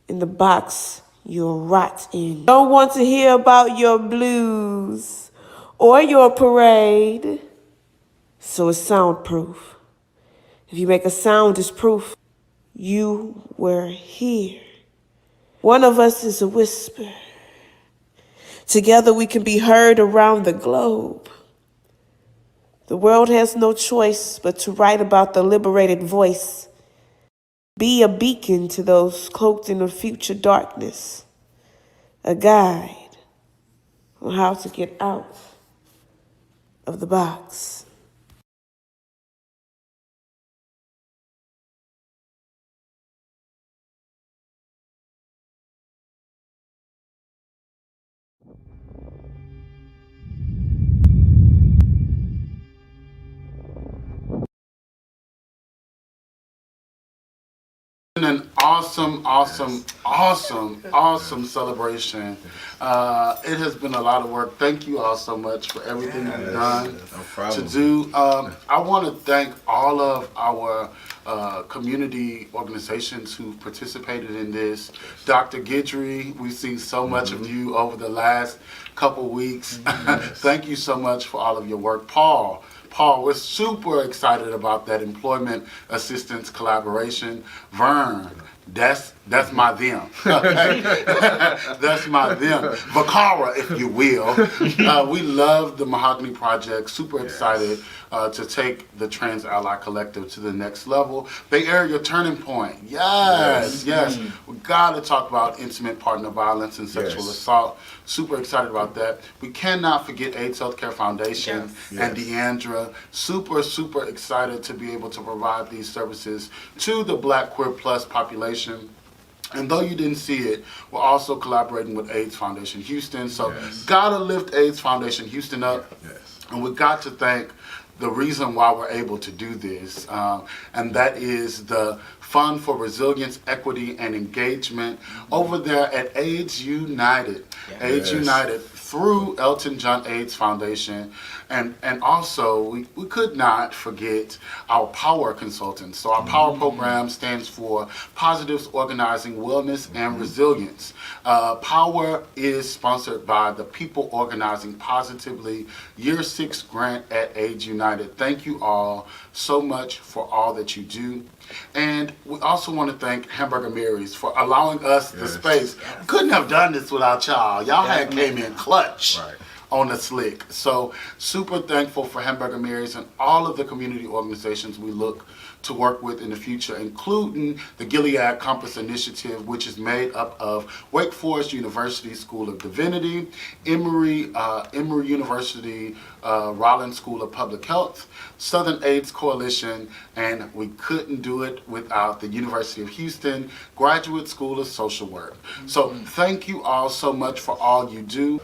Speaker 22: in the box you'll rot in. Don't want to hear about your blues or your parade, so it's soundproof. If you make a sound, it's proof you were here. One of us is a whisper. Together we can be heard around the globe. The world has no choice but to write about the liberated voice. Be a beacon to those cloaked in the future darkness. A guide on how to get out of the box.
Speaker 16: An awesome celebration. It has been a lot of work. Thank you all so much for everything you've done to do. I want to thank all of our community organizations who participated in this. Dr. Guidry, we've seen so much of you over the last couple weeks. Thank you so much for all of your work. Paul, we're super excited about that employment assistance collaboration. Vern, that's my them. Okay? That's my them. Vakara, if you will. We love the Mahogany Project. Super excited to take the Trans Ally Collective to the next level. Bay Area Turning Point. Yes. We gotta talk about intimate partner violence and sexual assault. Super excited about that. We cannot forget AIDS Healthcare Foundation and Deandra. Super excited to be able to provide these services to the Black Queer Plus population. And though you didn't see it, we're also collaborating with AIDS Foundation Houston. So gotta lift AIDS Foundation Houston up. And we got to thank the reason why we're able to do this, and that is the Fund for Resilience, Equity, and Engagement over there at AIDS United. AIDS United through Elton John AIDS Foundation. And also, we could not forget our POWER consultants. So our POWER program stands for Positives Organizing Wellness and Resilience. POWER is sponsored by the People Organizing Positively Year 6 grant at AIDS United. Thank you all so much for all that you do. And we also want to thank Hamburger Mary's for allowing us the space. We couldn't have done this without y'all. Y'all had came in clutch on the slick. So super thankful for Hamburger Mary's and all of the community organizations we look to work with in the future, including the Gilead Compass Initiative, which is made up of Wake Forest University School of Divinity, Emory University Rollins School of Public Health, Southern AIDS Coalition, and we couldn't do it without the University of Houston Graduate School of Social Work. So thank you all so much for all you do.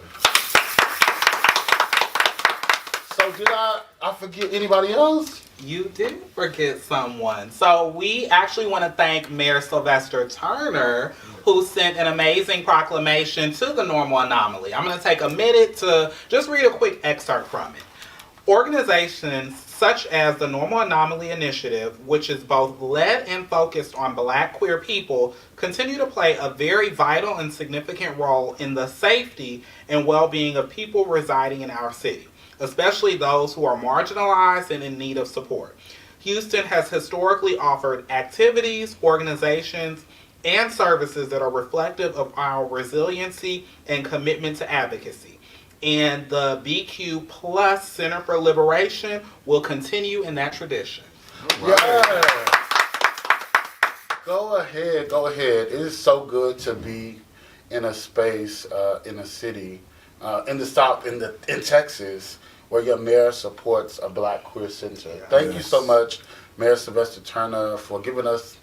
Speaker 16: So did I forget anybody else?
Speaker 9: You didn't forget someone. So we actually want to thank Mayor Sylvester Turner, who sent an amazing proclamation to the Normal Anomaly. I'm going to take a minute to just read a quick excerpt from it. Organizations such as the Normal Anomaly Initiative, which is both led and focused on Black queer people, continue to play a very vital and significant role in the safety and well-being of people residing in our city, especially those who are marginalized and in need of support. Houston has historically offered activities, organizations, and services that are reflective of our resiliency and commitment to advocacy. And the BQ Plus Center for Liberation will continue in that tradition.
Speaker 16: Yeah. Go ahead. It is so good to be in a space, in a city, in the South, in Texas, where your mayor supports a Black queer center. Thank you so much, Mayor Sylvester Turner, for giving us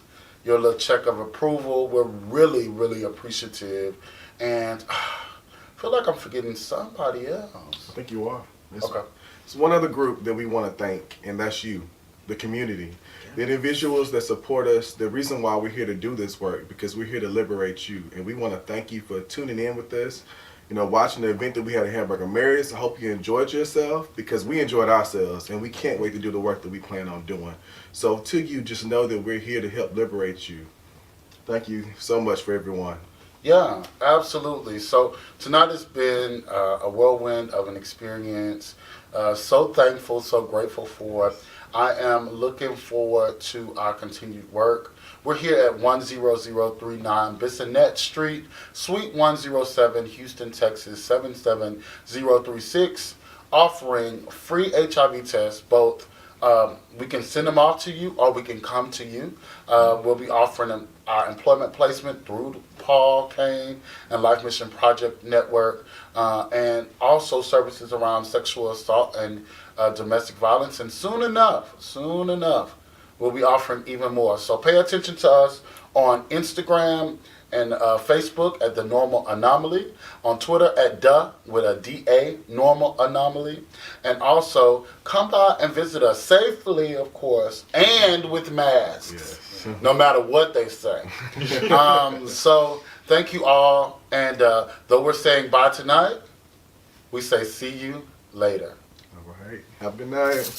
Speaker 16: your little check of approval. We're really, really appreciative. And I feel like I'm forgetting somebody else.
Speaker 10: I think you are.
Speaker 16: Okay.
Speaker 10: It's one other group that we want to thank, and that's you, the community. The individuals that support us. The reason why we're here to do this work, because we're here to liberate you. And we want to thank you for tuning in with us. You know, watching the event that we had at Hamburger Mary's. I hope you enjoyed yourself, because we enjoyed ourselves, and we can't wait to do the work that we plan on doing. So to you, just know that we're here to help liberate you. Thank you so much for everyone.
Speaker 16: Yeah, absolutely. So tonight has been a whirlwind of an experience. So thankful, so grateful for it. I am looking forward to our continued work. We're here at 10039 Bissonnette Street, Suite 107, Houston, Texas 77036, offering free HIV tests, both we can send them off to you or we can come to you. We'll be offering our employment placement through Paul Kane and Life Mission Project Network, and also services around sexual assault and domestic violence. And soon enough, we'll be offering even more. So pay attention to us on Instagram and Facebook at The Normal Anomaly, on Twitter at with a DA, Normal Anomaly, and also come by and visit us safely, of course, and with masks, no matter what they say. So thank you all, and though we're saying bye tonight, we say see you later.
Speaker 10: All right, have a good night.